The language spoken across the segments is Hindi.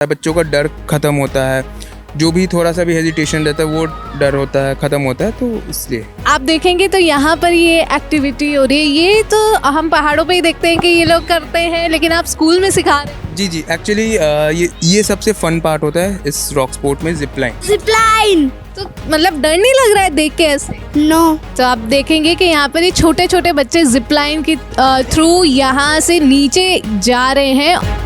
बच्चों का डर ख़त्म होता है, जो भी थोड़ा सा भी हेजिटेशन रहता है वो डर होता है, ख़त्म होता है। तो इसलिए आप देखेंगे तो यहाँ पर ये एक्टिविटी हो रही है, ये तो हम पहाड़ों पे ही देखते हैं कि ये लोग करते हैं, लेकिन आप स्कूल में सिखा रहे हैं। जी एक्चुअली ये सबसे फ़न पार्ट होता है इस रॉक स्पोर्ट में, जिपलाइन। तो मतलब डर नहीं लग रहा है देख के ऐसे? नो। तो आप देखेंगे कि यहाँ पर ये छोटे छोटे बच्चे जिप लाइन की थ्रू यहाँ से नीचे जा रहे हैं।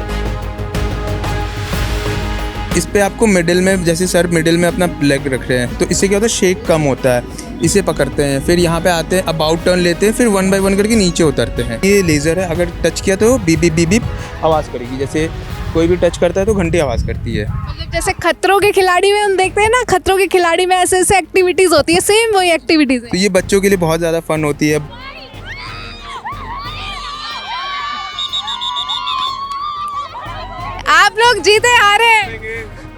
इस पे आपको मिडिल में, जैसे सर मिडिल में अपना लेग रख रहे हैं, तो इससे क्या होता है, शेक कम होता है। इसे पकड़ते हैं, फिर यहाँ पे आते हैं, अबाउट टर्न लेते हैं, फिर 1 बाय 1 करके नीचे उतरते हैं। ये लेज़र है, अगर टच किया तो बीप बीप बीप बीप आवाज़ करेगी। जैसे कोई भी टच करता है तो घंटी आवाज़ करती है। मतलब जैसे खतरों के खिलाड़ी में हम देखते हैं ना, खतरों के खिलाड़ी में ऐसे ऐसे एक्टिविटीज़ होती है, सेम वही एक्टिविटीज़ है। तो ये बच्चों के लिए बहुत ज़्यादा फन होती है। आप लोग जीते हारे?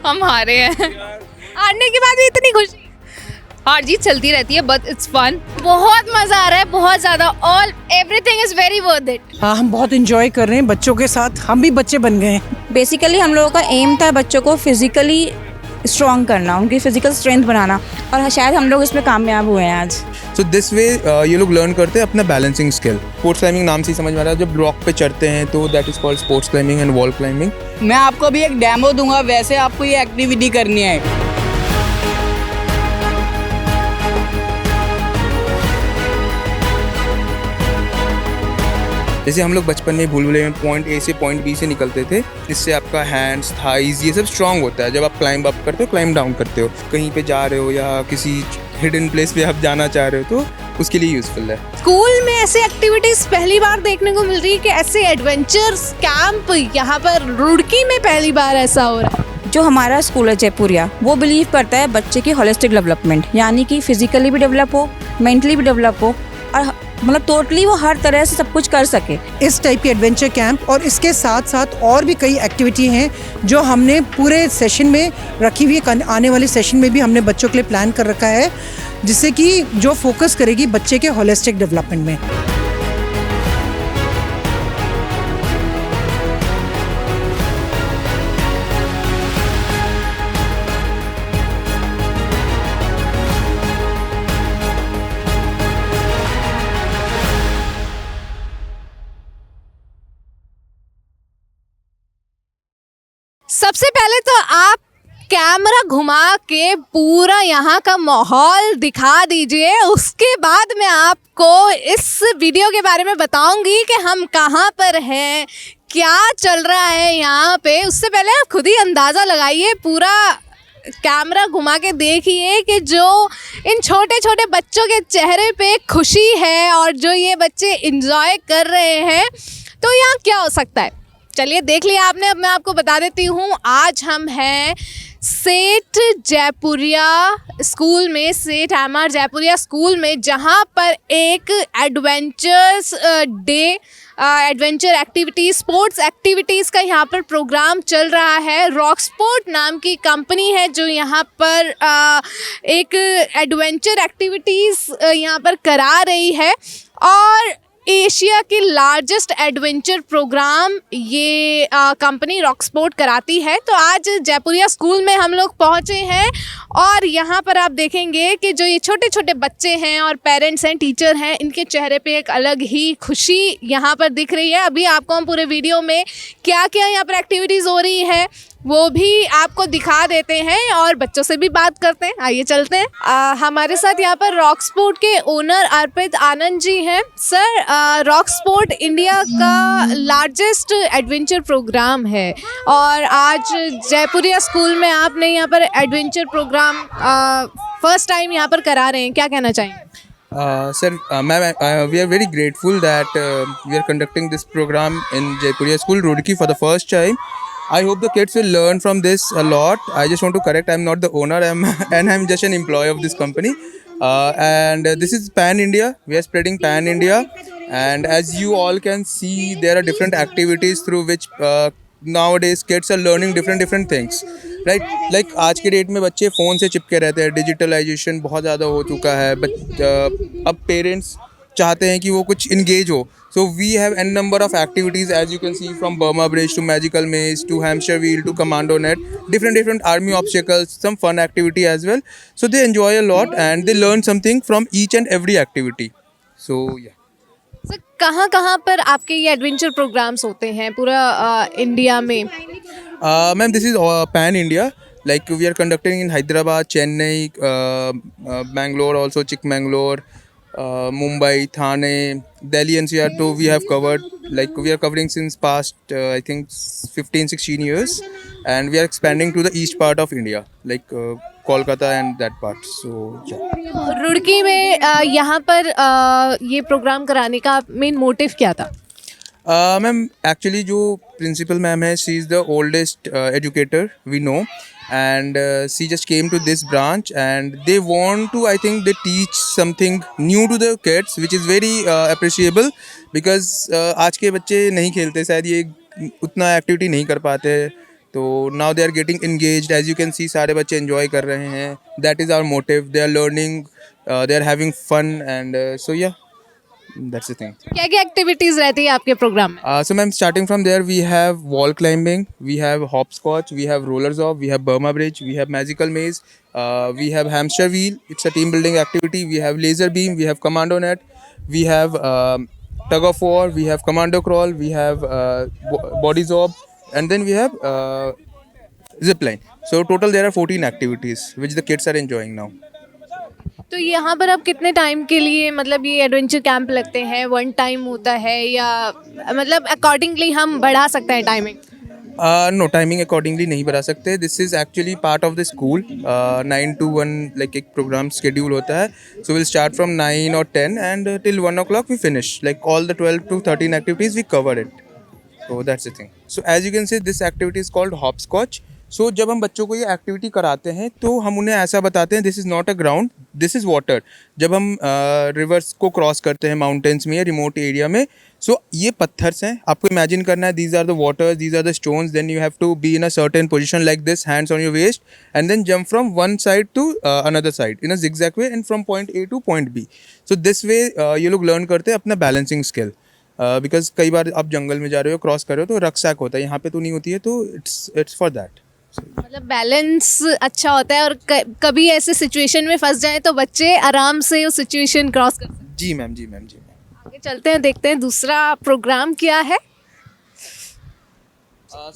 हम हारे हैं। हारने के बाद भी इतनी खुशी? हार जीत चलती रहती है, बट इट्स फन। बहुत मजा आ रहा है, बहुत ज्यादा। All everything is very worth it. हाँ, हम बहुत इंजॉय कर रहे हैं बच्चों के साथ, हम भी बच्चे बन गए हैं। बेसिकली हम लोगों का एम था बच्चों को फिजिकली स्ट्रॉन्ग करना, उनकी फिजिकल स्ट्रेंथ बनाना, और शायद हम लोग इसमें कामयाब हुए हैं आज। सो दिस वे ये लोग लर्न करते हैं अपना बैलेंसिंग स्किल। स्पोर्ट्स क्लाइंबिंग नाम से ही समझ में आ रहा है, जब रॉक पे चढ़ते हैं तो that is called sports climbing and wall climbing. मैं आपको भी एक डेमो दूंगा, वैसे आपको ये एक्टिविटी करनी है। जैसे हम लोग बचपन में भूल-भुलैया में पॉइंट ए से पॉइंट बी से निकलते थे, इससे आपका हैंड्स, थाइज ये सब स्ट्रांग होता है। जब आप क्लाइंब अप करते हो, क्लाइंब डाउन करते हो, कहीं पे जा रहे हो या किसी हिडन प्लेस पे आप जाना चाह रहे हो, तो उसके लिए यूज़फुल है। स्कूल में ऐसी एक्टिविटीज पहली बार देखने को मिल रही है कि ऐसे एडवेंचर्स कैंप यहाँ पर रुड़की में पहली बार ऐसा हो रहा है। जो हमारा स्कूल है जयपुरिया, वो बिलीव करता है बच्चे की होलिस्टिक डेवलपमेंट, यानी कि फिजिकली भी डेवलप हो, मेंटली भी डेवलप हो, और मतलब टोटली वो हर तरह से सब कुछ कर सके। इस टाइप के एडवेंचर कैंप और इसके साथ साथ और भी कई एक्टिविटी हैं जो हमने पूरे सेशन में रखी हुई है। आने वाले सेशन में भी हमने बच्चों के लिए प्लान कर रखा है, जिससे कि जो फोकस करेगी बच्चे के होलिस्टिक डेवलपमेंट में। सबसे पहले तो आप कैमरा घुमा के पूरा यहाँ का माहौल दिखा दीजिए, उसके बाद मैं आपको इस वीडियो के बारे में बताऊंगी कि हम कहाँ पर हैं, क्या चल रहा है यहाँ पे। उससे पहले आप खुद ही अंदाज़ा लगाइए, पूरा कैमरा घुमा के देखिए कि जो इन छोटे छोटे बच्चों के चेहरे पे खुशी है और जो ये बच्चे एंजॉय कर रहे हैं, तो यहाँ क्या हो सकता है। चलिए देख लिया आपने, अब मैं आपको बता देती हूँ। आज हम हैं सेठ जयपुरिया स्कूल में, सेठ एमआर जयपुरिया स्कूल में, जहाँ पर एक adventures day, adventure activities, sports activities का यहाँ पर प्रोग्राम चल रहा है। रॉक स्पोर्ट नाम की कंपनी है जो यहाँ पर एक एडवेंचर एक्टिविटीज़ यहाँ पर करा रही है, और एशिया की लार्जेस्ट एडवेंचर प्रोग्राम ये कंपनी रॉक स्पोर्ट कराती है। तो आज जयपुरिया स्कूल में हम लोग पहुँचे हैं, और यहाँ पर आप देखेंगे कि जो ये छोटे छोटे बच्चे हैं और पेरेंट्स हैं, टीचर हैं, इनके चेहरे पे एक अलग ही खुशी यहाँ पर दिख रही है। अभी आपको हम पूरे वीडियो में क्या क्या यहाँ पर एक्टिविटीज़ हो रही है वो भी आपको दिखा देते हैं, और बच्चों से भी बात करते हैं। आइए चलते हैं। हमारे साथ यहाँ पर रॉक स्पोर्ट के ओनर अर्पित आनंद जी हैं। सर, रॉक स्पोर्ट इंडिया का लार्जेस्ट एडवेंचर प्रोग्राम है, और आज जयपुरिया स्कूल में आपने यहाँ पर एडवेंचर प्रोग्राम फर्स्ट टाइम यहाँ पर करा रहे हैं, क्या कहना चाहेंगे? Sir, ma'am, we are very grateful that we are conducting this program in Jaipuria School, Roorkee, for the first time. I hope the kids will learn from this a lot. I just want to correct, I'm not the owner, I'm just an employee of this company. And this is Pan India. We are spreading Pan India. And as you all can see, there are different activities through which nowadays kids are learning different things. Right, like आज के डेट में बच्चे फ़ोन से चिपके रहते हैं, डिजिटलाइजेशन बहुत ज़्यादा हो चुका है। अब पेरेंट्स चाहते हैं कि वो कुछ इंगेज हो. So we have n number of activities, as you can see, from Burma Bridge to Magical Maze to Hamster Wheel to Commando Net, different army obstacles, some fun activity as well. So they enjoy a lot and they learn something from each and every activity. So yeah. Sir कहाँ कहाँ पर आपके ये एडवेंचर प्रोग्राम्स होते हैं पूरा इंडिया में? Ma'am, this is pan India. Like we are conducting in Hyderabad, Chennai, Bangalore, also Chikmagalur, Mumbai, Thane, Delhi NCR too. We have covered. Like we are covering since past I think 15-16 years, and we are expanding to the east part of India, like Kolkata and that part. So yeah. Roorkee में यहाँ पर ये प्रोग्राम कराने का मेन मोटिव क्या था? मैम एक्चुअली जो प्रिंसिपल मैम है, she is the oldest educator we know, and she just came to this branch and they want to, I think they teach something new to the kids, which is very appreciable because आज के बच्चे नहीं खेलते, शायद ये उतना एक्टिविटी नहीं कर पाते, तो now they are getting engaged. As you can see, सारे बच्चे enjoy कर रहे हैं. That is our motive. They are learning, they are having fun, and so yeah, that's the thing. क्या क्या एक्टिविटीज रहती है आपके प्रोग्राम में? So ma'am, starting from there, we have wall climbing, we have hopscotch, we have rollers off, we have Burma Bridge, we have Magical Maze, we have Hamster Wheel, it's a team building activity, we have Laser Beam, we have Commando Net, we have Tug of War, we have Commando Crawl, we have Body Zob, and then we have Zip Line. So total there are 14 activities which the kids are enjoying now. तो यहाँ पर अब कितने टाइम के लिए मतलब ये एडवेंचर कैंप लगते हैं? वन टाइम होता है या मतलब अकॉर्डिंगली हम बढ़ा सकते हैं टाइमिंग? नो, टाइमिंग अकॉर्डिंगली नहीं बढ़ा सकते. This is actually part of the school. 9 to 1 like एक प्रोग्राम शेड्यूल होता है. So will start from 9 or 10 and till 1 o'clock we finish. Like all the 12 to 13 activities we cover it. So that's the thing. So as you can see, this activity is called hopscotch. सो जब हम बच्चों को ये एक्टिविटी कराते हैं तो हम उन्हें ऐसा बताते हैं, this is not a ground, this is water. जब हम रिवर्स को क्रॉस करते हैं माउंटेन्स में या रिमोट एरिया में, सो ये पत्थर्स हैं, आपको इमेजिन करना है, these are the waters, these are the stones, then you have to be in a certain position like this, hands on your waist, and then jump from one side to another side in a zigzag way and from point A to point B. So this way ये लोग लर्न करते हैं अपना बैलेंसिंग स्किल, बिकॉज कई बार आप जंगल में जा रहे हो, क्रॉस कर रहे हो, तो रक्सैक होता है, यहाँ पे तो नहीं होती है, तो इट्स फॉर दैट. मतलब बैलेंस अच्छा होता है और कभी ऐसे सिचुएशन में फंस जाए तो बच्चे आराम से उस सिचुएशन क्रॉस कर सकते हैं. जी मैम, जी मैम, जी मैम. आगे चलते हैं, देखते हैं दूसरा प्रोग्राम क्या है.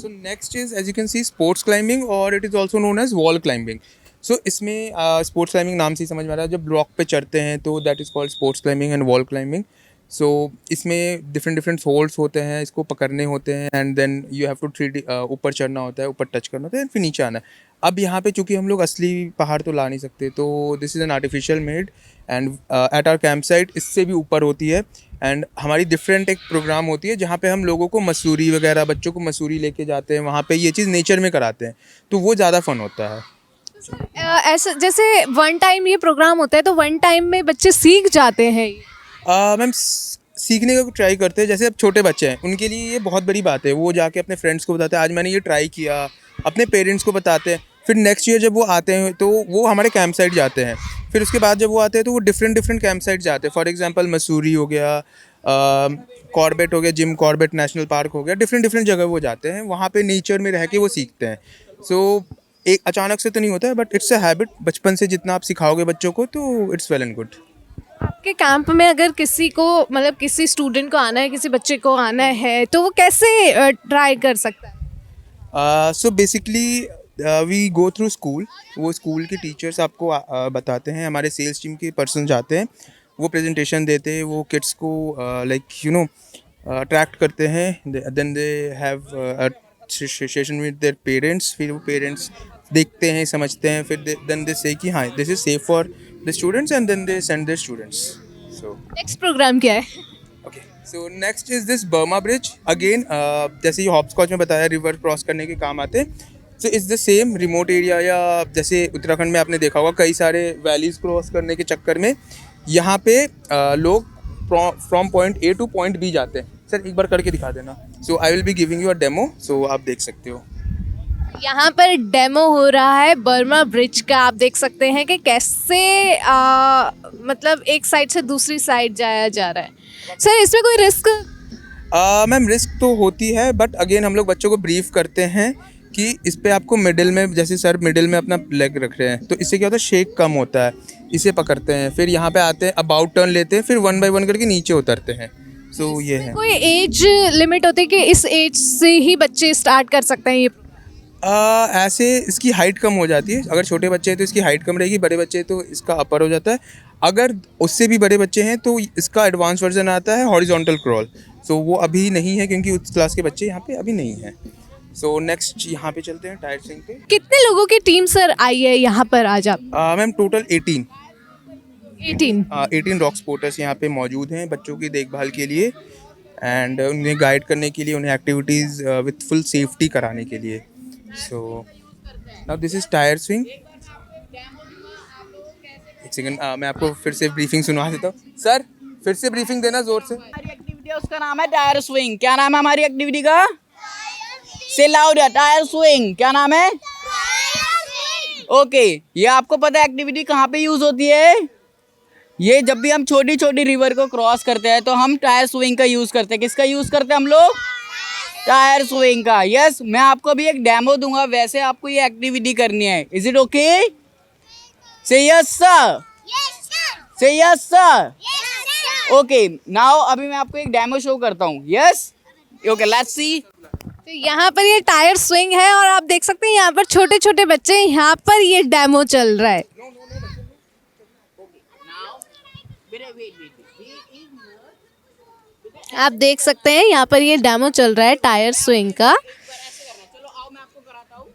So next is, as you can see, sports climbing, और it is also known as wall climbing. So इसमें sports climbing नाम से ही समझ में आ रहा है, जब ब्लॉक पे चढ़ते हैं तो that is called sports climbing and wall climbing. So इसमें different होल्ड्स होते हैं, इसको पकड़ने होते हैं, and then you have to 3D ऊपर चढ़ना होता है, ऊपर टच करना होता है, फिर नीचे आना है. अब यहाँ पे चूँकि हम लोग असली पहाड़ तो ला नहीं सकते, तो this is an artificial made, and at our camp site इससे भी ऊपर होती है. एंड हमारी डिफरेंट एक प्रोग्राम होती है जहाँ पे हम लोगों को मसूरी वगैरह, बच्चों को मसूरी लेके जाते हैं, वहाँ पे ये चीज़ नेचर में कराते हैं, तो वो ज़्यादा फन होता है. ऐसा जैसे वन टाइम ये प्रोग्राम होता है तो वन टाइम में बच्चे सीख जाते हैं? मैम सीखने का ट्राई करते हैं. जैसे अब छोटे बच्चे हैं, उनके लिए ये बहुत बड़ी बात है, वो जाके अपने फ्रेंड्स को बताते हैं आज मैंने ये ट्राई किया, अपने पेरेंट्स को बताते हैं. फिर नेक्स्ट ईयर जब वो आते हैं तो वो हमारे कैंप साइट जाते हैं. फिर उसके बाद जब वो आते हैं तो वो डिफरेंट कैंप साइट जाते हैं. फॉर एग्जांपल मसूरी हो गया, कॉर्बेट हो गया, जिम कॉर्बेट नेशनल पार्क हो गया, डिफरेंट जगह वो जाते हैं, वहाँ पे नेचर में रह के वो सीखते हैं. सो एक अचानक से तो नहीं होता है, बट इट्स अ हैबिट. बचपन से जितना आप सिखाओगे बच्चों को तो इट्स वेल एंड गुड. आपके कैंप में अगर किसी को मतलब किसी स्टूडेंट को आना है, किसी बच्चे को आना है, तो वो कैसे ट्राई कर सकता है? So basically we go through school. वो स्कूल के टीचर्स आपको बताते हैं, हमारे सेल्स टीम के पर्सन जाते हैं, वो प्रेजेंटेशन देते हैं, वो किड्स को लाइक यू नो अट्रैक्ट करते हैं. Then they have session with their parents. फिर वो पेरेंट्स देखते हैं, समझते हैं, फिर देन दे से कि हाँ this is safe for the students, and then they send their students. So next programme क्या है? Okay, so next is this Burma bridge. Again जैसे ये हॉपस्कॉच में बताया, रिवर क्रॉस करने के काम आते हैं. So it's the same remote area, या जैसे उत्तराखंड में आपने देखा होगा कई सारे वैलीज क्रॉस करने के चक्कर में यहाँ पे लोग from point A to point B जाते हैं. सर एक बार करके दिखा देना. So I will be giving you a demo, so आप देख सकते हो. यहाँ पर डेमो हो रहा है बर्मा ब्रिज का। आप देख सकते हैं कि कैसे मतलब एक साइड से दूसरी साइड जाया जा रहा है। सर इसमें कोई रिस्क? मैम रिस्क तो होती है, बट अगेन हम लोग बच्चों को ब्रीफ करते हैं कि इस पे आपको मिडिल में, जैसे सर मिडिल में अपना लेग रख रहे हैं तो इससे क्या होता है, शेक कम होता है, इसे पकड़ते हैं, फिर यहाँ पे आते हैं, अबाउट टर्न लेते हैं, फिर 1 बाय 1 करके नीचे उतरते हैं। सो ये है। कोई एज लिमिट होती है कि इस एज से ही बच्चे स्टार्ट कर सकते हैं ये? ऐसे इसकी हाइट कम हो जाती है। अगर छोटे बच्चे हैं तो इसकी हाइट कम रहेगी, बड़े बच्चे हैं तो इसका अपर हो जाता है। अगर उससे भी बड़े बच्चे हैं तो इसका एडवांस वर्जन आता है हॉरिजॉन्टल क्रॉल। सो वो अभी नहीं है क्योंकि उस क्लास के बच्चे यहाँ पे अभी नहीं हैं। सो नेक्स्ट यहाँ पे चलते हैं टायर स्विंग पे। कितने लोगों की टीम सर आई है यहाँ पर आज आप? मैम टोटल 18 18 रॉक स्पोर्टर्स यहाँ पे मौजूद हैं बच्चों की देखभाल के लिए एंड उन्हें गाइड करने के लिए, उन्हें एक्टिविटीज़ विथ फुल सेफ्टी कराने के लिए। So now this is tyre swing. एक सेकंड, मैं आपको फिर से ब्रीफिंग सुनवा देता हूँ। सर फिर से ब्रीफिंग देना ज़ोर से। हमारी एक्टिविटी है उसका नाम है टायर स्विंग। क्या नाम है हमारी एक्टिविटी का? से लाउड, टायर स्विंग। क्या नाम है? ओके, ये आपको पता है एक्टिविटी कहाँ पे यूज होती है? ये जब भी हम छोटी छोटी रिवर को क्रॉस करते हैं तो हम टायर स्विंग का यूज करते हैं। किसका यूज करते हैं हम लोग? टायर स्विंग का। यस, मैं आपको अभी एक डेमो दूंगा, वैसे आपको ये एक्टिविटी करनी है। Is it okay? से यस सर। से यस सर। ओके, नाउ अभी मैं आपको एक डेमो शो करता हूँ। Yes, okay, let's see. तो यहाँ पर ये टायर स्विंग है और आप देख सकते हैं यहाँ पर छोटे छोटे बच्चे, यहाँ पर ये डेमो चल रहा है। आप देख सकते हैं यहाँ पर ये डेमो चल रहा है टायर स्विंग का। चलो आओ मैं आपको कराता हूँ।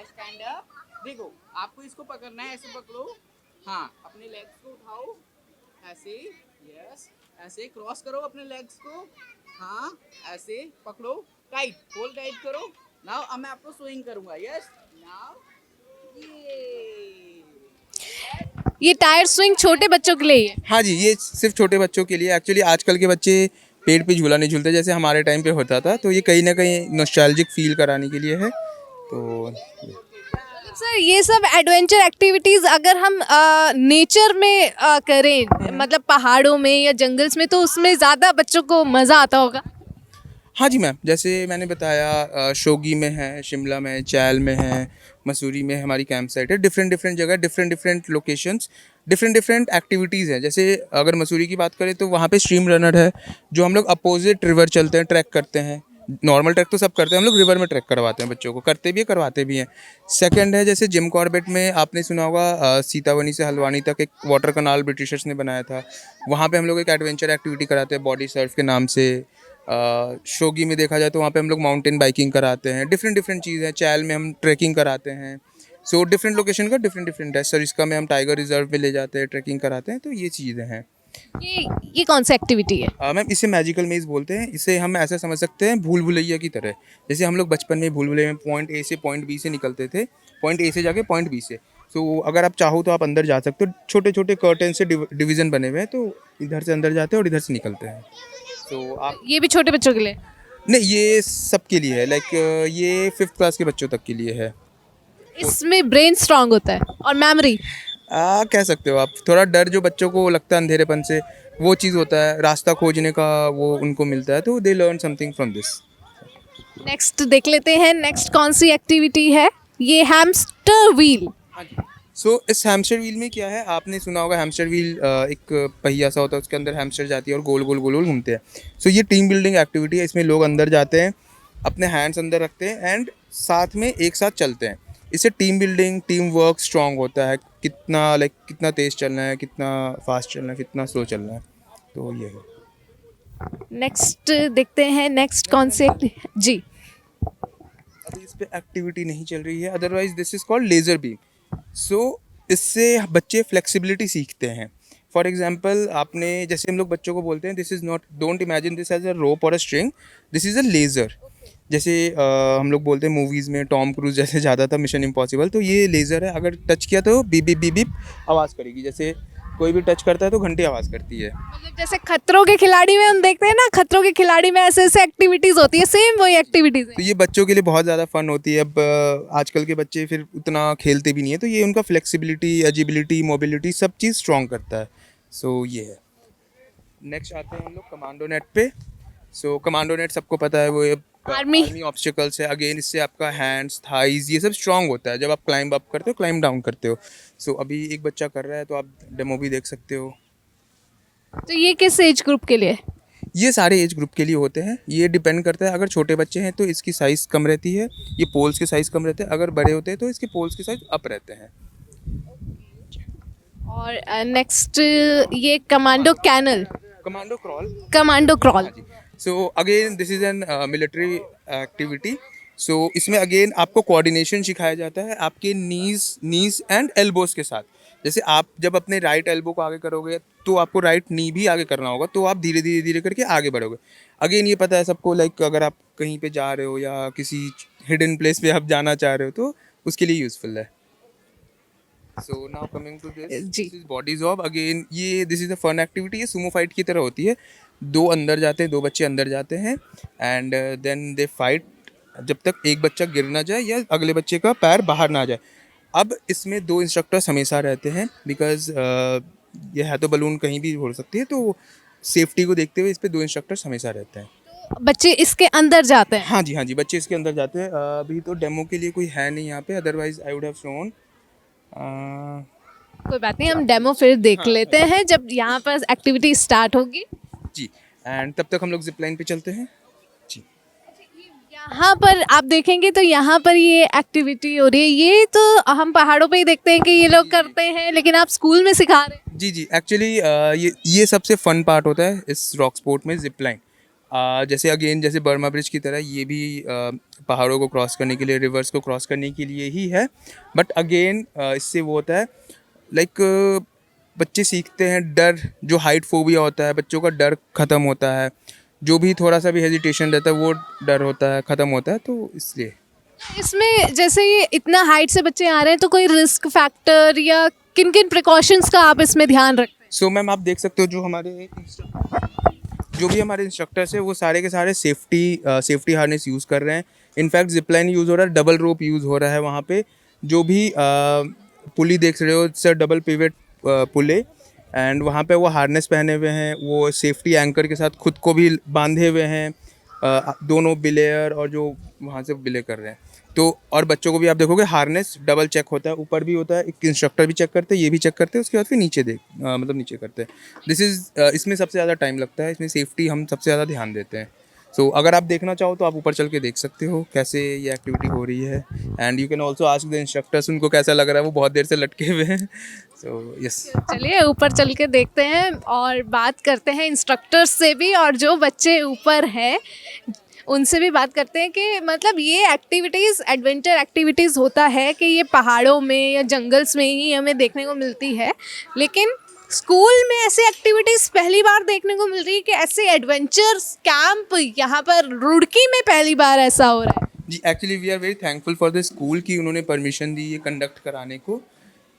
Stand up. देखो, आपको इसको पकड़ना है, ऐसे पकड़ो। हाँ, अपने लेग्स को उठाओ ऐसे। यस, ऐसे क्रॉस करो अपने लेग्स को। हाँ, ऐसे पकड़ो, टाइट, होल्ड टाइट करो। नाउ अब मैं आपको स्विंग करूंगा। यस, नाउ ये टायर स्विंग छोटे बच्चों के लिए ही है? हाँ जी, ये सिर्फ छोटे बच्चों के लिए। एक्चुअली आजकल के बच्चे पेड़ पे झूला नहीं झूलते जैसे हमारे टाइम पे होता था, तो ये कहीं ना कहीं नॉस्टैल्जिक फील कराने के लिए है। तो सर ये सब एडवेंचर एक्टिविटीज़ अगर हम नेचर में करें, मतलब पहाड़ों में या जंगल्स में, तो उसमें ज़्यादा बच्चों को मज़ा आता होगा? हाँ जी मैम, जैसे मैंने बताया शोगी में है, शिमला में, चैल में है, मसूरी में हमारी कैंप साइट है। डिफरेंट जगह, डिफरेंट लोकेशंस, डिफरेंट एक्टिविटीज़ हैं। जैसे अगर मसूरी की बात करें तो वहाँ पे स्ट्रीम रनर है, जो हम लोग अपोजिट रिवर चलते हैं, ट्रैक करते हैं। नॉर्मल ट्रैक तो सब करते हैं, हम लोग रिवर में ट्रैक करवाते हैं बच्चों को, करते भी है, करवाते भी हैं। सेकंड है जैसे जिम कॉर्बेट में, आपने सुना होगा सीतावनी से हल्द्वानी तक एक वाटर कनाल ब्रिटिशर्स ने बनाया था, वहाँ पे हम लोग एक एडवेंचर एक्टिविटी कराते हैं बॉडी सर्फ के नाम से। शोगी में देखा जाए तो वहाँ पे हम लोग माउंटेन बाइकिंग कराते हैं। डिफरेंट चीज़ है। चैल में हम ट्रैकिंग कराते हैं। सो डिफरेंट लोकेशन का डिफरेंट है। सरिस्का में हम टाइगर रिजर्व में ले जाते हैं, ट्रैकिंग कराते हैं। तो ये चीज़ें हैं। ये कौन सी एक्टिविटी है? मैम इसे मैजिकल मेज बोलते हैं। इसे हम ऐसा समझ सकते हैं भूल भुलैया की तरह। जैसे हम लोग बचपन में भूल भुलैया में पॉइंट ए से पॉइंट बी से निकलते थे, पॉइंट ए से जाके पॉइंट बी से। सो अगर आप चाहो तो आप अंदर जा सकते हो। छोटे छोटे कर्टन से डिवीज़न बने हुए हैं, तो इधर से अंदर जाते हैं और इधर से निकलते हैं। तो आप ये भी छोटे बच्चों के लिए? नहीं, ये सबके लिए है। लाइक ये 5th क्लास के बच्चों तक के लिए है। इसमें ब्रेन स्ट्रांग होता है और मेमोरी? कह सकते हो आप। थोड़ा डर जो बच्चों को लगता है अंधेरेपन से, वो चीज़ होता है, रास्ता खोजने का वो उनको मिलता है, तो they learn something from this. Next देख लेते हैं, नेक्स्ट कौन सी एक्टिविटी है? ये हैमस्टर व्हील। सो इस हैमस्टर व्हील में क्या है, आपने सुना होगा हैमस्टर व्हील एक पहिया सा होता है, उसके अंदर हैमस्टर जाती है और गोल गोल घूमते हैं। सो ये टीम बिल्डिंग एक्टिविटी है। इसमें लोग अंदर जाते हैं, अपने हैंड्स अंदर रखते हैं एंड साथ में एक साथ चलते हैं। इससे team building, team work strong होता है। कितना तेज़ चलना है, कितना फास्ट चलना है, कितना स्लो चलना है। तो ये है। नेक्स्ट देखते हैं, नेक्स्ट कौन सी जी? अभी इस पे एक्टिविटी नहीं चल रही है, otherwise this is called laser beam. So इससे बच्चे फ्लेक्सिबिलिटी सीखते हैं। फॉर एग्जाम्पल, आपने जैसे हम लोग बच्चों को बोलते हैं this is not, don't imagine this as a rope और a string, this is a laser. जैसे हम लोग बोलते हैं मूवीज़ में टॉम क्रूज जैसे ज़्यादा था मिशन इम्पॉसिबल, तो ये लेज़र है, अगर टच किया तो बीप बीप बीप बीप आवाज़ करेगी जैसे। कोई भी टच करता है तो घंटी आवाज़ करती है। मतलब जैसे खतरों के खिलाड़ी में हम देखते हैं ना, खतरों के खिलाड़ी में ऐसे ऐसे एक्टिविटीज होती है, सेम वही एक्टिविटीज तो है। ये बच्चों के लिए बहुत ज़्यादा फन होती है। अब आजकल के बच्चे फिर उतना खेलते भी नहीं है, तो ये उनका फ्लेक्सिबिलिटी, एजिबिलिटी, मोबिलिटी सब चीज़ स्ट्रॉन्ग करता है। सो ये है। नेक्स्ट आते हैं हम लोग कमांडो नेट पे। सो कमांडो नेट सबको पता है, वो आर्मी ऑब्स्टिकल्स है। अगेन इससे आपका हैंड्स, थाइज ये सब स्ट्रॉन्ग होता है जब आप क्लाइंब अप करते हो, क्लाइंब डाउन करते हो। सो अभी एक बच्चा कर रहा है तो आप डेमो भी देख सकते हो। तो ये किस एज ग्रुप के लिए? ये सारे एज ग्रुप के लिए होते हैं। ये डिपेंड करता है, अगर छोटे बच्चे हैं तो इसकी साइज़ कम रहती है, ये पोल्स के साइज़ कम रहते हैं। अगर बड़े होते हैं तो इसके पोल्स के साइज़ अप रहते हैं। और नेक्स्ट ये commando canal, commando crawl. Commando crawl. So again this is an military activity. So इसमें अगेन आपको कोऑर्डिनेशन सिखाया जाता है आपके नीज एंड एल्बोज के साथ। जैसे आप जब अपने राइट एल्बो को आगे करोगे तो आपको राइट नी भी आगे करना होगा, तो आप धीरे धीरे धीरे करके आगे बढ़ोगे। अगेन ये पता है सबको, लाइक अगर आप कहीं पे जा रहे हो या किसी हिडन प्लेस पे आप जाना चाह रहे हो तो उसके लिए यूज़फुल है। So now coming to this, जी। This is body job. Again ये this is a fun activity. ये सुमो फाइट की तरह होती है। दो अंदर जाते हैं, दो बच्चे अंदर जाते हैं एंड देन दे फाइट जब तक एक बच्चा गिर ना जाए या अगले बच्चे का पैर बाहर ना जाए। अब इसमें दो इंस्ट्रक्टर्स हमेशा रहते हैं, बिकॉज ये है तो बलून कहीं भी हो सकती है, तो सेफ्टी को देखते हुए इस पे दो इंस्ट्रक्टर्स हमेशा रहते हैं। बच्चे इसके अंदर जाते हैं। हाँ जी, बच्चे इसके अंदर जाते हैं। अभी तो डेमो के लिए कोई है नहीं यहाँ पे, otherwise I would have shown. कोई बात नहीं, हम डेमो फिर देख लेते हैं जब यहाँ पर एक्टिविटी स्टार्ट होगी। जी, एंड तब तक हम लोग जिप लाइन पे चलते हैं। जी, यहाँ पर आप देखेंगे तो यहाँ पर ये एक्टिविटी हो रही है। ये तो हम पहाड़ों पे ही देखते हैं कि ये लोग करते हैं, लेकिन आप स्कूल में सिखा रहे हैं। जी, एक्चुअली ये सबसे फन पार्ट होता है इस रॉक स्पोर्ट में, जिप लाइन। जैसे अगेन जैसे बर्मा ब्रिज की तरह ये भी पहाड़ों को क्रॉस करने के लिए, रिवर्स को क्रॉस करने के लिए ही है। बट अगेन इससे वो होता है लाइक बच्चे सीखते हैं डर, जो हाइट फोबिया होता है बच्चों का, डर ख़त्म होता है। जो भी थोड़ा सा भी हेजिटेशन रहता है वो डर होता है, ख़त्म होता है। तो इसलिए इसमें जैसे ये इतना हाइट से बच्चे आ रहे हैं, तो कोई रिस्क फैक्टर या किन किन प्रिकॉशंस का आप इसमें ध्यान रखते हैं? सो मैम आप देख सकते हो जो भी हमारे इंस्ट्रक्टर्स हैं वो सारे के सारे सेफ्टी हार्नेस यूज़ कर रहे हैं। इनफैक्ट जिपलाइन यूज़ हो रहा है, डबल रोप यूज़ हो रहा है वहाँ पे। जो भी पुली देख रहे हो sir, double pivot Pule, and वहाँ पे वो हार्नेस पहने हुए हैं, वो सेफ्टी एंकर के साथ खुद को भी बांधे हुए हैं, दोनों बिलेयर और जो वहाँ से बिले कर रहे हैं। तो और बच्चों को भी आप देखोगे हार्नेस डबल चेक होता है, ऊपर भी होता है, एक इंस्ट्रक्टर भी चेक करते हैं, ये भी चेक करते हैं, उसके बाद फिर नीचे मतलब नीचे करते हैं। इसमें सबसे ज़्यादा टाइम लगता है, इसमें सेफ्टी हम सबसे ज़्यादा ध्यान देते हैं। सो अगर आप देखना चाहो तो आप ऊपर चल के देख सकते हो कैसे ये एक्टिविटी हो रही है, and you can also ask the instructors उनको कैसा लग रहा है, वो बहुत देर से लटके हुए हैं। सो यस, चलिए ऊपर चल के देखते हैं और बात करते हैं इंस्ट्रक्टर्स से भी, और जो बच्चे ऊपर हैं उनसे भी बात करते हैं कि मतलब ये एक्टिविटीज़ एडवेंचर एक्टिविटीज़ होता है कि ये पहाड़ों में या जंगल्स में ही हमें देखने को मिलती है, लेकिन स्कूल में ऐसी एक्टिविटीज़ पहली बार देखने को मिल रही है कि ऐसे एडवेंचर कैंप यहाँ पर रुड़की में पहली बार ऐसा हो रहा है। जी, actually we are very thankful for the school कि उन्होंने परमिशन दी ये कंडक्ट कराने को।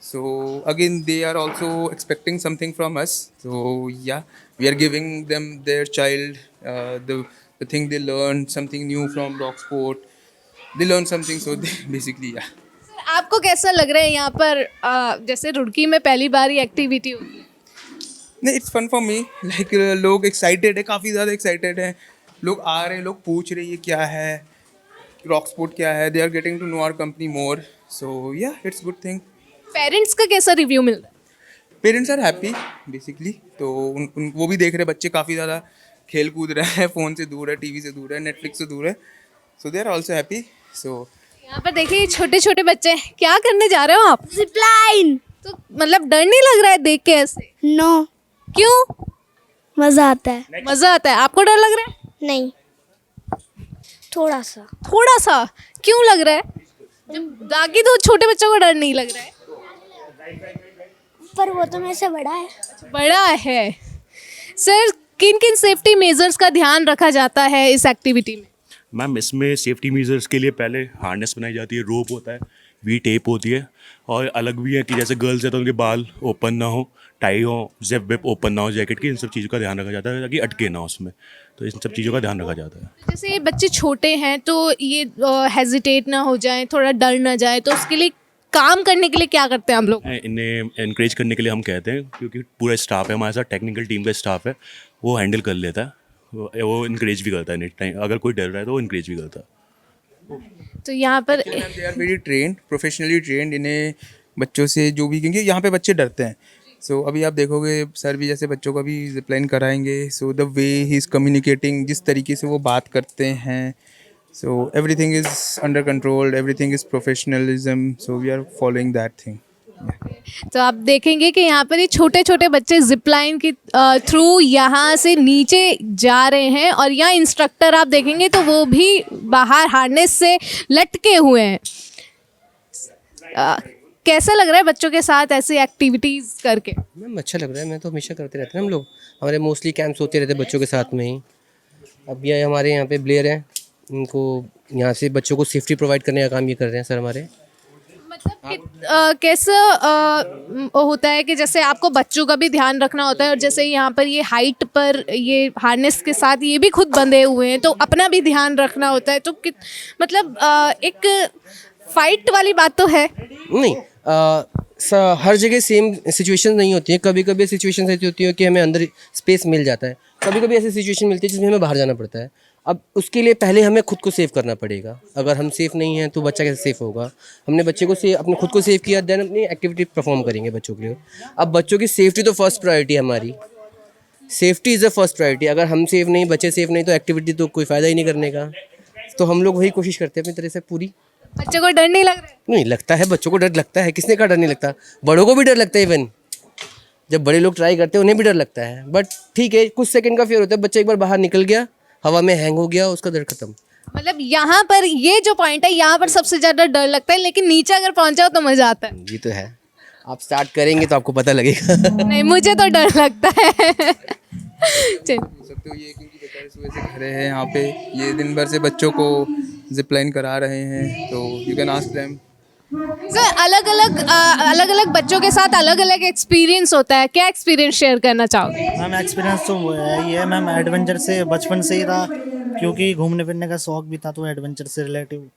So again they are also expecting something from us, so yeah we are giving them their child the thing they learn something new from rock sport, they learn something, so they basically yeah. आपको कैसा लग रहा है यहाँ पर जैसे रुड़की में पहली बार ये एक्टिविटी होती है? नहीं, it's fun for me, like लोग एक्साइटेड है, काफ़ी ज़्यादा एक्साइटेड हैं। लोग आ रहे हैं, लोग पूछ रहे हैं ये क्या है, रॉक स्पोर्ट क्या है, they are getting to know our company more, so yeah it's good thing. Parents का कैसा रिव्यू मिल रहा है? पेरेंट्स आर हैप्पी बेसिकली, तो वो भी देख रहे बच्चे काफ़ी ज़्यादा खेल कूद रहे हैं, फ़ोन से दूर है, टीवी से दूर है, नेटफ्लिक्स से दूर है, सो दे आर ऑल्सो हैप्पी। सो यहाँ पर देखिए छोटे छोटे बच्चे हैं, क्या करने जा रहे हो आप? जिपलाइन। तो मतलब डर नहीं लग रहा है देख के ऐसे? नो, क्यों? मज़ा आता है। मज़ा आता है। आपको डर लग रहा है? नहीं, थोड़ा सा। थोड़ा सा? क्यों लग रहा है? जब बाकी तो छोटे बच्चों को डर नहीं लग रहा है। पर वो तो मेरे से बड़ा है। बड़ा है। सर, किन किन सेफ्टी मेजर्स का ध्यान रखा जाता है इस एक्टिविटी में? मैम इसमें सेफ्टी मेजर्स के लिए पहले हार्नेस बनाई जाती है, रोप होता है, वी टेप होती है, और अलग भी है कि जैसे गर्ल्स है तो उनके बाल ओपन ना हो, टाई हो, जिप विप ओपन ना हो जैकेट की, इन सब चीज़ों का ध्यान रखा जाता है ताकि अटके ना उसमें, तो इन सब चीज़ों का ध्यान रखा जाता है। जैसे ये बच्चे छोटे हैं तो ये हेजिटेट ना हो जाए, थोड़ा डर ना जाए, तो उसके लिए काम करने के लिए क्या करते हैं हम लोग? इन्हें इनक्रेज करने के लिए हम कहते हैं, क्योंकि पूरा स्टाफ है हमारे साथ, टेक्निकल टीम का स्टाफ है, वो हैंडल कर लेता है, वो इनक्रेज भी करता है नेक्स्ट टाइम, अगर कोई डर रहा है तो वो इनक्रेज भी करता है। तो यहाँ पर they are very trained, professionally trained. इन्हें बच्चों से जो भी, क्योंकि यहाँ पे बच्चे डरते हैं, सो अभी आप देखोगे सर भी जैसे बच्चों को भी जिपलाइन कराएंगे, so the way he is communicating, जिस तरीके से वो बात करते हैं, so everything is under control, everything is professionalism, so we are following that thing. तो आप देखेंगे कि यहाँ पर ये छोटे छोटे बच्चे जिपलाइन के थ्रू यहाँ से नीचे जा रहे हैं, और यहाँ इंस्ट्रक्टर आप देखेंगे तो वो भी बाहर हार्नेस से लटके हुए हैं। कैसा लग रहा है बच्चों के साथ ऐसी एक्टिविटीज़ करके? मैम अच्छा लग रहा है, मैं तो हमेशा करते रहते हैं हम लोग, हमारे मोस्टली कैंप्स होते रहते हैं बच्चों के साथ में ही। अब ये हमारे यहाँ पे ब्लेयर हैं, उनको यहाँ से बच्चों को सेफ्टी प्रोवाइड करने का काम ये कर रहे हैं सर हमारे। मतलब कैसा होता है कि जैसे आपको बच्चों का भी ध्यान रखना होता है, और जैसे यहाँ पर ये हाइट पर ये हार्नेस के साथ ये भी खुद बंधे हुए हैं, तो अपना भी ध्यान रखना होता है, तो मतलब एक फाइट वाली बात तो है नहीं, हर जगह सेम सिचुएशन नहीं होती है, कभी कभी सिचुएशन ऐसी होती है कि हमें अंदर स्पेस मिल जाता है, कभी कभी ऐसी सिचुएशन मिलती है जिसमें हमें बाहर जाना पड़ता है। अब उसके लिए पहले हमें खुद को सेव करना पड़ेगा, अगर हम सेफ़ नहीं हैं तो बच्चा कैसे सेफ़ होगा। हमने बच्चे को अपने खुद को सेव किया, देन अपनी एक्टिविटी परफॉर्म करेंगे बच्चों के लिए। अब बच्चों की सेफ्टी तो फर्स्ट प्रायोरिटी है हमारी, safety is the first priority. अगर हम सेफ नहीं, बच्चे सेफ नहीं, तो एक्टिविटी तो कोई फ़ायदा ही नहीं करने का। तो हम लोग वही कोशिश करते हैं अपनी तरह से पूरी। बच्चों को डर नहीं लग रहा है? नहीं लगता है, बच्चों को डर लगता है, किसने का डर नहीं लगता, बड़ों को भी डर लगता है। इवन जब बड़े लोग ट्राई करते हैं उन्हें भी डर लगता है, बट ठीक है, कुछ सेकंड का फियर होता है। बच्चा एक बार बाहर निकल गया, हवा में हैंग हो गया, उसका डर खत्म। मतलब यहाँ पर ये जो पॉइंट है, यहाँ पर सबसे ज़्यादा डर लगता है, लेकिन नीचे अगर पहुँच जाओ तो मज़ा आता है। ये तो है, आप स्टार्ट करेंगे तो आपको पता लगेगा। नहीं, मुझे तो डर लगता है। चल हो सकते हो ये, क्योंकि बेचारे सुबह से खड़े हैं यहाँ पे, ये दिन भर से बच्चों को जिपलाइन करा रहे हैं, तो you can ask them. Sir, अलग अलग बच्चों के साथ अलग अलग एक्सपीरियंस होता है, क्या एक्सपीरियंस शेयर करना चाहोगे? मैम एक्सपीरियंस तो ये है मैम, एडवेंचर से बचपन से ही था, क्योंकि घूमने फिरने का शौक भी था, तो एडवेंचर से रिलेटिव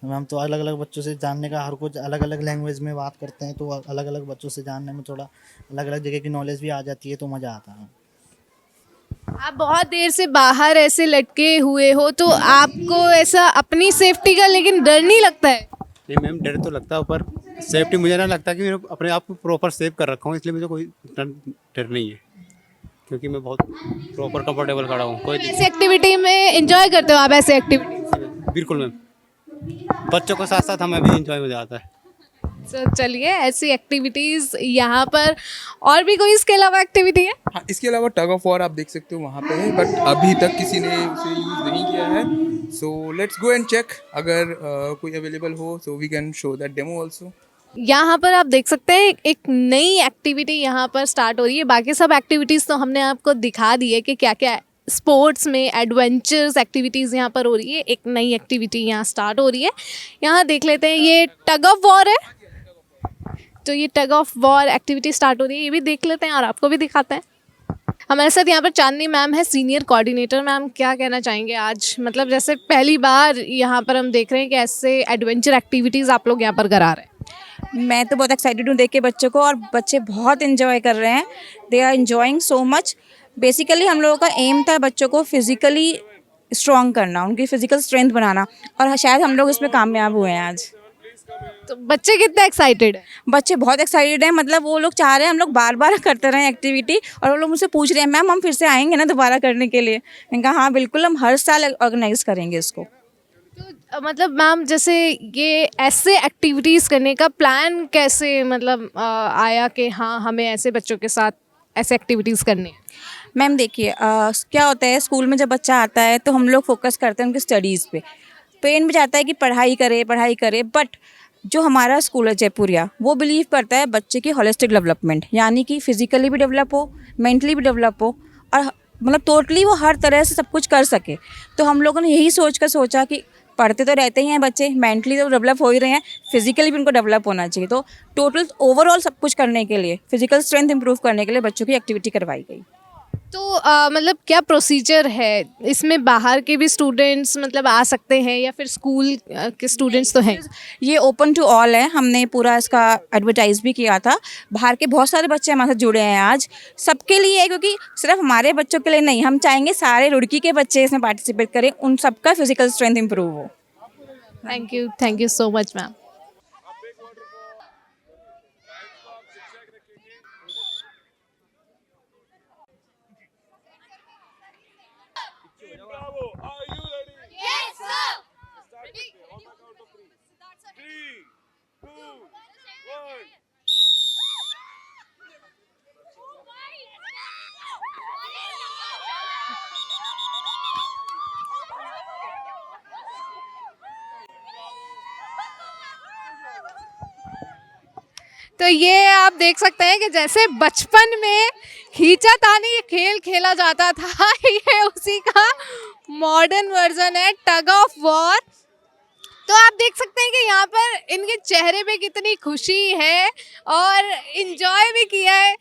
मैम, तो अलग अलग बच्चों से जानने का, हर कुछ अलग अलग लैंग्वेज में बात करते हैं, तो अलग अलग बच्चों से जानने में थोड़ा अलग अलग जगह की नॉलेज भी आ जाती है, तो मज़ा आता है। आप बहुत देर से बाहर ऐसे लटके हुए हो, तो आपको ऐसा अपनी सेफ्टी का लेकिन डर नहीं लगता है? नहीं मैम, डर तो लगता है, पर सेफ्टी मुझे ना लगता कि मैं अपने आप को प्रॉपर सेव कर रखा हूँ, इसलिए मुझे कोई डर नहीं है, क्योंकि मैं बहुत प्रॉपर कंफर्टेबल खड़ा हूँ। कोई ऐसी एक्टिविटी में एंजॉय करते हो आप? ऐसे एक्टिविटी बिल्कुल मैम, बच्चों के साथ साथ हमें भी एंजॉय हो जाता है। तो चलिए, ऐसी एक्टिविटीज़ यहाँ पर और भी कोई इसके अलावा एक्टिविटी है? हाँ, इसके अलावा टग ऑफ वॉर आप देख सकते हो वहाँ पे है, बट अभी तक किसी ने उसे यूज़ नहीं किया है, so let's go and check. अगर कोई अवेलेबल हो so we can show that demo also. यहाँ पर आप देख सकते हैं एक नई एक्टिविटी यहाँ पर स्टार्ट हो रही है। बाकी सब एक्टिविटीज़ तो हमने आपको दिखा दी है कि क्या क्या स्पोर्ट्स में एडवेंचर्स एक्टिविटीज़ यहाँ पर हो रही है। एक नई एक्टिविटी यहाँ स्टार्ट हो रही है, यहाँ देख लेते हैं। ये टग ऑफ वॉर है, तो ये tug of war activity start हो रही है, ये भी देख लेते हैं और आपको भी दिखाते हैं। हमारे साथ यहाँ पर चांदनी मैम है, सीनियर कोऑर्डिनेटर। मैम, क्या कहना चाहेंगे आज? मतलब जैसे पहली बार यहाँ पर हम देख रहे हैं कि ऐसे एडवेंचर एक्टिविटीज़ आप लोग यहाँ पर करा रहे हैं। मैं तो बहुत एक्साइटेड हूँ देख के बच्चों को, और बच्चे बहुत इन्जॉय कर रहे हैं। They are enjoying so much. Basically हम लोगों का एम था बच्चों को फिज़िकली स्ट्रॉन्ग करना, उनकी फ़िज़िकल स्ट्रेंथ बनाना, और शायद हम लोग इसमें कामयाब हुए हैं आज। तो बच्चे कितने एक्साइटेड हैं? बच्चे बहुत एक्साइटेड हैं, मतलब वो लोग चाह रहे हैं हम लोग बार बार करते रहें एक्टिविटी, और वो लोग मुझसे पूछ रहे हैं मैम हम फिर से आएंगे ना दोबारा करने के लिए। मैंने कहा हाँ बिल्कुल, हम हर साल ऑर्गेनाइज करेंगे इसको। तो मतलब मैम, जैसे ये ऐसे एक्टिविटीज़ करने का प्लान कैसे मतलब आया कि हाँ हमें ऐसे बच्चों के साथ ऐसे एक्टिविटीज़ करनी है? मैम देखिए, क्या होता है स्कूल में जब बच्चा आता है तो हम लोग फोकस करते हैं उनकी स्टडीज़ पे, पेरेंट भी चाहता है कि पढ़ाई करे, बट जो हमारा स्कूल है जयपुरिया, वो बिलीव करता है बच्चे की होलिस्टिक डेवलपमेंट, यानी कि फिजिकली भी डेवलप हो, मेंटली भी डेवलप हो, और मतलब टोटली वो हर तरह से सब कुछ कर सके। तो हम लोगों ने यही सोच कर सोचा कि पढ़ते तो रहते ही हैं बच्चे, मेंटली तो डेवलप हो ही रहे हैं, फिजिकली भी उनको डेवलप होना चाहिए। तो टोटल ओवरऑल सब कुछ करने के लिए, फिजिकल स्ट्रेंथ इंप्रूव करने के लिए बच्चों की एक्टिविटी करवाई गई। तो मतलब क्या प्रोसीजर है इसमें? बाहर के भी स्टूडेंट्स मतलब आ सकते हैं या फिर स्कूल के स्टूडेंट्स तो हैं? ये ओपन टू ऑल है, हमने पूरा इसका एडवर्टाइज भी किया था। बाहर के बहुत सारे बच्चे हमारे साथ जुड़े हैं आज, सबके लिए है, क्योंकि सिर्फ हमारे बच्चों के लिए नहीं, हम चाहेंगे सारे रुड़की के बच्चे इसमें पार्टिसिपेट करें, उन सबका फिजिकल स्ट्रेंथ इंप्रूव हो। Thank you so much ma'am. तो ये आप देख सकते हैं कि जैसे बचपन में खींचातानी खेल खेला जाता था, ये उसी का मॉडर्न वर्जन है, टग ऑफ वॉर। तो आप देख सकते हैं कि यहाँ पर इनके चेहरे पे कितनी खुशी है और इंजॉय भी किया है।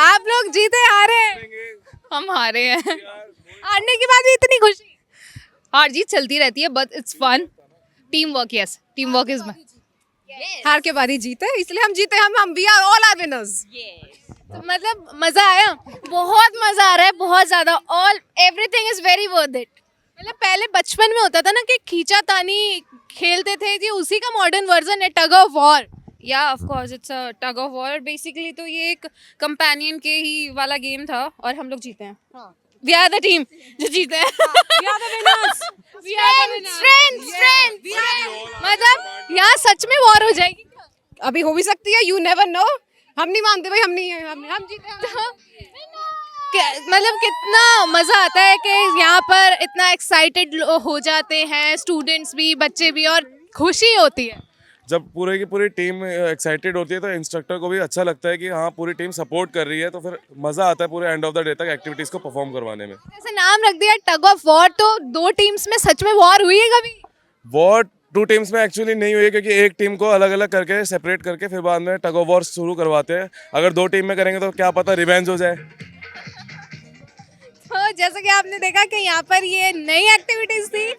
आप लोग जीते हारे? हम हारे हैं। हारने के बाद भी इतनी खुशी? हार जीत चलती रहती है, but it's fun. Team work, yes, team work is हार के बाद ही जीते, इसलिए हम जीते। हम we are all are winners. तो मतलब मजा आया? बहुत मजा आ रहा है, बहुत ज्यादा। All everything is very worth it. मतलब पहले बचपन में होता था ना कि खींचातानी खेलते थे, जी उसी का मॉडर्न वर्जन है टग ऑफ वॉर। या of course it's a tug of war. Basically तो ये एक कंपेनियन के ही वाला गेम था और हम लोग जीते हैं। वी आर द टीम जो जीते हैं। मतलब यहाँ सच में वॉर हो जाएगी? अभी हो भी सकती है, यू नेवर नो। हम नहीं मानते भाई, हम नहीं है, हम जीते मतलब कितना मज़ा आता है कि यहाँ पर इतना एक्साइटेड हो जाते हैं स्टूडेंट्स भी, बच्चे भी, और खुशी होती है। जब पूरे की पूरी टीम एक्साइटेड होती है तो इंस्ट्रक्टर को भी अच्छा लगता है कि हाँ पूरी टीम सपोर्ट कर रही है, तो फिर मज़ा आता है पूरे एंड ऑफ द डे तक एक्टिविटीज़ को परफॉर्म करवाने में। जैसे नाम रख दिया टग ऑफ वॉर, तो दो टीम्स में सच में वॉर हुई है कभी? वॉर 2 टीम्स में एक्चुअली नहीं हुई है, क्योंकि एक टीम को अलग अलग करके सेपरेट करके फिर बाद में टग ऑफ वॉर शुरू करवाते हैं। अगर 2 टीम में करेंगे तो क्या पता रिवेंज हो जाए। तो जैसा कि आपने देखा कि यहाँ पर ये नई एक्टिविटीज थी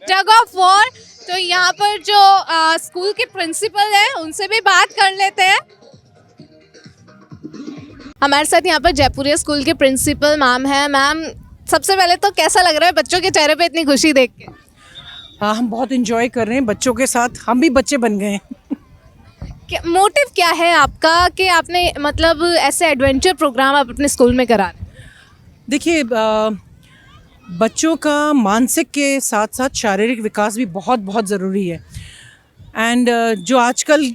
टग ऑफ वॉर। तो यहाँ पर जो स्कूल के प्रिंसिपल हैं उनसे भी बात कर लेते हैं। हमारे साथ यहाँ पर जयपुरिया स्कूल के प्रिंसिपल मैम है। मैम, सबसे पहले तो कैसा लग रहा है बच्चों के चेहरे पे इतनी खुशी देख के? हाँ, हम बहुत इंजॉय कर रहे हैं बच्चों के साथ, हम भी बच्चे बन गए हैं। मोटिव क्या है आपका कि आपने मतलब ऐसे एडवेंचर प्रोग्राम आप अपने स्कूल में करा रहे हैं? देखिए, बच्चों का मानसिक के साथ साथ शारीरिक विकास भी बहुत बहुत ज़रूरी है। एंड जो आजकल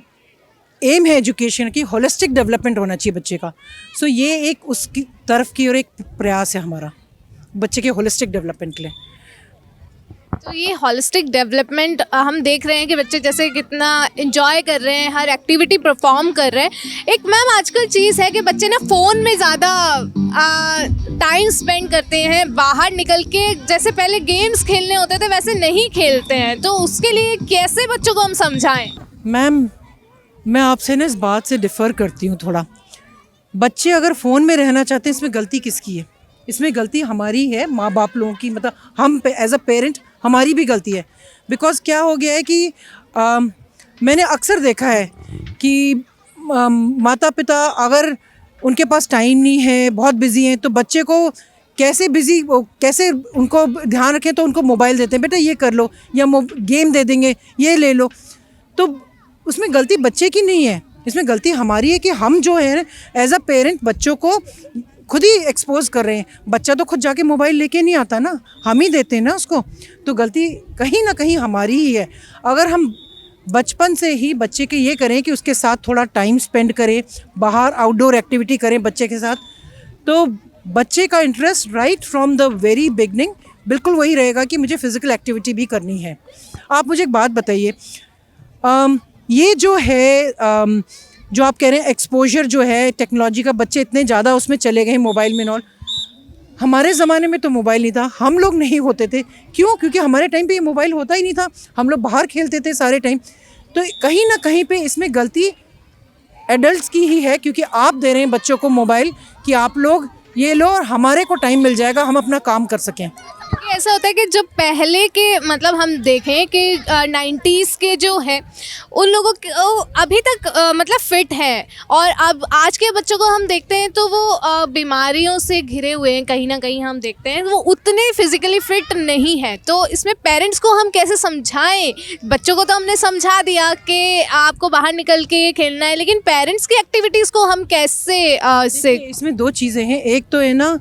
एम है एजुकेशन की, होलिस्टिक डेवलपमेंट होना चाहिए बच्चे का। सो ये एक उसकी तरफ की और एक प्रयास है हमारा बच्चे के होलिस्टिक डेवलपमेंट के लिए। तो ये होलिस्टिक डेवलपमेंट हम देख रहे हैं कि बच्चे जैसे कितना एंजॉय कर रहे हैं, हर एक्टिविटी परफॉर्म कर रहे हैं। एक मैम आजकल चीज़ है कि बच्चे ना फ़ोन में ज़्यादा टाइम स्पेंड करते हैं, बाहर निकल के जैसे पहले गेम्स खेलने होते थे वैसे नहीं खेलते हैं। तो उसके लिए कैसे बच्चों को हम समझाएं? मैम, मैं आपसे ना इस बात से डिफ़र करती हूँ थोड़ा। बच्चे अगर फ़ोन में रहना चाहते हैं, इसमें गलती किसकी है? इसमें गलती हमारी है, माँ बाप लोगों की। मतलब हम एज अ पेरेंट हमारी भी गलती है। बिकॉज़ क्या हो गया है कि मैंने अक्सर देखा है कि माता पिता अगर उनके पास टाइम नहीं है, बहुत बिज़ी हैं, तो बच्चे को कैसे उनको ध्यान रखें, तो उनको मोबाइल देते हैं, बेटा ये कर लो, या गेम दे देंगे, ये ले लो। तो उसमें गलती बच्चे की नहीं है, इसमें गलती हमारी है कि हम जो है एज अ पेरेंट बच्चों को खुद ही एक्सपोज कर रहे हैं। बच्चा तो खुद जाके मोबाइल लेके नहीं आता ना, हम ही देते हैं ना उसको। तो गलती कहीं ना कहीं हमारी ही है। अगर हम बचपन से ही बच्चे के ये करें कि उसके साथ थोड़ा टाइम स्पेंड करें, बाहर आउटडोर एक्टिविटी करें बच्चे के साथ, तो बच्चे का interest right from the very beginning बिल्कुल वही रहेगा कि मुझे फ़िज़िकल एक्टिविटी भी करनी है। आप मुझे एक बात बताइए, ये जो है जो आप कह रहे हैं एक्सपोजर जो है टेक्नोलॉजी का, बच्चे इतने ज़्यादा उसमें चले गए हैं मोबाइल में और हमारे ज़माने में तो मोबाइल नहीं था, हम लोग नहीं होते थे। क्यों? क्योंकि हमारे टाइम पे ये मोबाइल होता ही नहीं था, हम लोग बाहर खेलते थे सारे टाइम। तो कहीं ना कहीं पे इसमें गलती एडल्ट्स की ही है, क्योंकि आप दे रहे हैं बच्चों को मोबाइल कि आप लोग ये लो और हमारे को टाइम मिल जाएगा, हम अपना काम कर सकें। ऐसा होता है कि जो पहले के मतलब हम देखें कि 90s के जो है उन लोगों के अभी तक मतलब फिट है, और अब आज के बच्चों को हम देखते हैं तो वो बीमारियों से घिरे हुए हैं, कहीं ना कहीं हम देखते हैं वो उतने फिजिकली फिट नहीं है। तो इसमें पेरेंट्स को हम कैसे समझाएं? बच्चों को तो हमने समझा दिया कि आपको बाहर निकल के खेलना है, लेकिन पेरेंट्स की एक्टिविटीज़ को हम कैसे इससे इसमें दो चीज़ें हैं। एक तो है ना,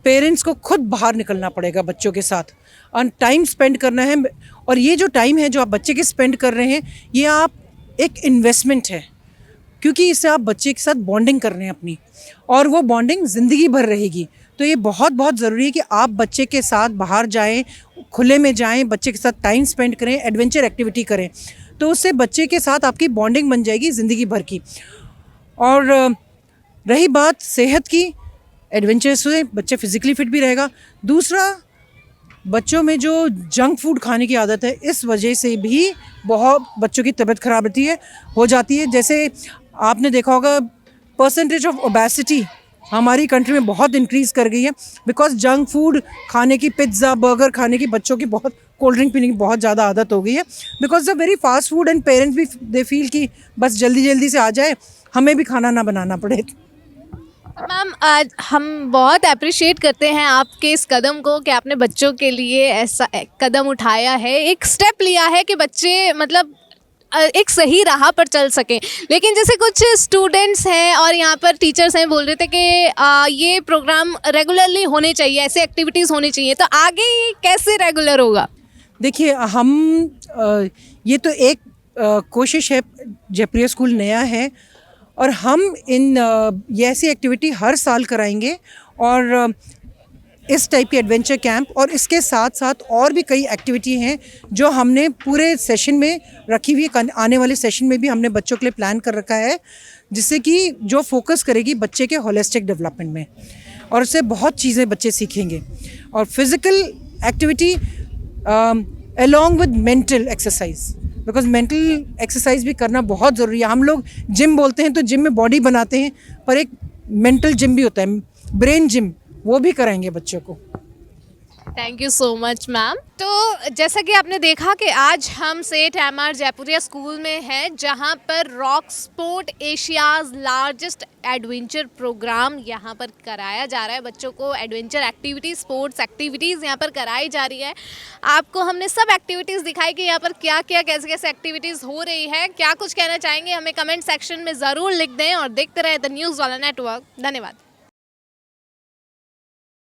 पेरेंट्स को खुद बाहर निकलना पड़ेगा बच्चों के साथ और टाइम स्पेंड करना है। और ये जो टाइम है जो आप बच्चे के स्पेंड कर रहे हैं, ये आप एक इन्वेस्टमेंट है, क्योंकि इससे आप बच्चे के साथ बॉन्डिंग कर रहे हैं अपनी, और वो बॉन्डिंग ज़िंदगी भर रहेगी। तो ये बहुत बहुत ज़रूरी है कि आप बच्चे के साथ बाहर जाएं, खुले में जाएं, बच्चे के साथ टाइम स्पेंड करें, एडवेंचर एक्टिविटी करें। तो उससे बच्चे के साथ आपकी बॉन्डिंग बन जाएगी ज़िंदगी भर की। और रही बात सेहत की, एडवेंचर से बच्चे फिज़िकली फिट भी रहेगा। दूसरा, बच्चों में जो जंक फूड खाने की आदत है, इस वजह से भी बहुत बच्चों की तबीयत ख़राब हो जाती है। जैसे आपने देखा होगा, परसेंटेज ऑफ ओबेसिटी हमारी कंट्री में बहुत इंक्रीज़ कर गई है, बिकॉज जंक फूड खाने की, पिज़्ज़ा बर्गर खाने की, बच्चों की बहुत, कोल्ड ड्रिंक पीने की बहुत ज़्यादा आदत हो गई है, because the very fast food. And parents भी दे फील कि बस जल्दी जल्दी से आ जाए, हमें भी खाना ना बनाना पड़े। मैम, आज हम बहुत अप्रिशिएट करते हैं आपके इस कदम को कि आपने बच्चों के लिए ऐसा कदम उठाया है, एक स्टेप लिया है कि बच्चे मतलब एक सही राह पर चल सकें। लेकिन जैसे कुछ स्टूडेंट्स हैं और यहाँ पर टीचर्स हैं, बोल रहे थे कि ये प्रोग्राम रेगुलरली होने चाहिए, ऐसे एक्टिविटीज़ होनी चाहिए, तो आगे ये कैसे रेगुलर होगा? देखिए, हम ये तो एक कोशिश है, जयपुरिया स्कूल नया है और हम ये ऐसी एक्टिविटी हर साल कराएंगे, और इस टाइप के एडवेंचर कैंप और इसके साथ साथ और भी कई एक्टिविटी हैं जो हमने पूरे सेशन में रखी हुई है। आने वाले सेशन में भी हमने बच्चों के लिए प्लान कर रखा है, जिससे कि जो फोकस करेगी बच्चे के होलिस्टिक डेवलपमेंट में, और उससे बहुत चीज़ें बच्चे सीखेंगे। और physical activity along with mental exercise, because mental exercise भी करना बहुत ज़रूरी है। हम लोग जिम बोलते हैं तो जिम में बॉडी बनाते हैं, पर एक मेंटल जिम भी होता है, ब्रेन जिम, वो भी कराएंगे बच्चों को। Thank you so much ma'am. तो जैसा कि आपने देखा कि आज हम सेठ एमआर जयपुरिया स्कूल में हैं, जहां पर rock sport Asia's largest adventure programme यहां पर कराया जा रहा है। बच्चों को एडवेंचर एक्टिविटीज़, स्पोर्ट्स एक्टिविटीज़ यहां पर कराई जा रही है। आपको हमने सब एक्टिविटीज़ दिखाई कि यहाँ पर क्या क्या, कैसे कैसे एक्टिविटीज़ हो रही है। क्या कुछ कहना चाहेंगे हमें कमेंट सेक्शन में ज़रूर लिख दें, और देखते रहे द न्यूज़ वाला नेटवर्क। धन्यवाद।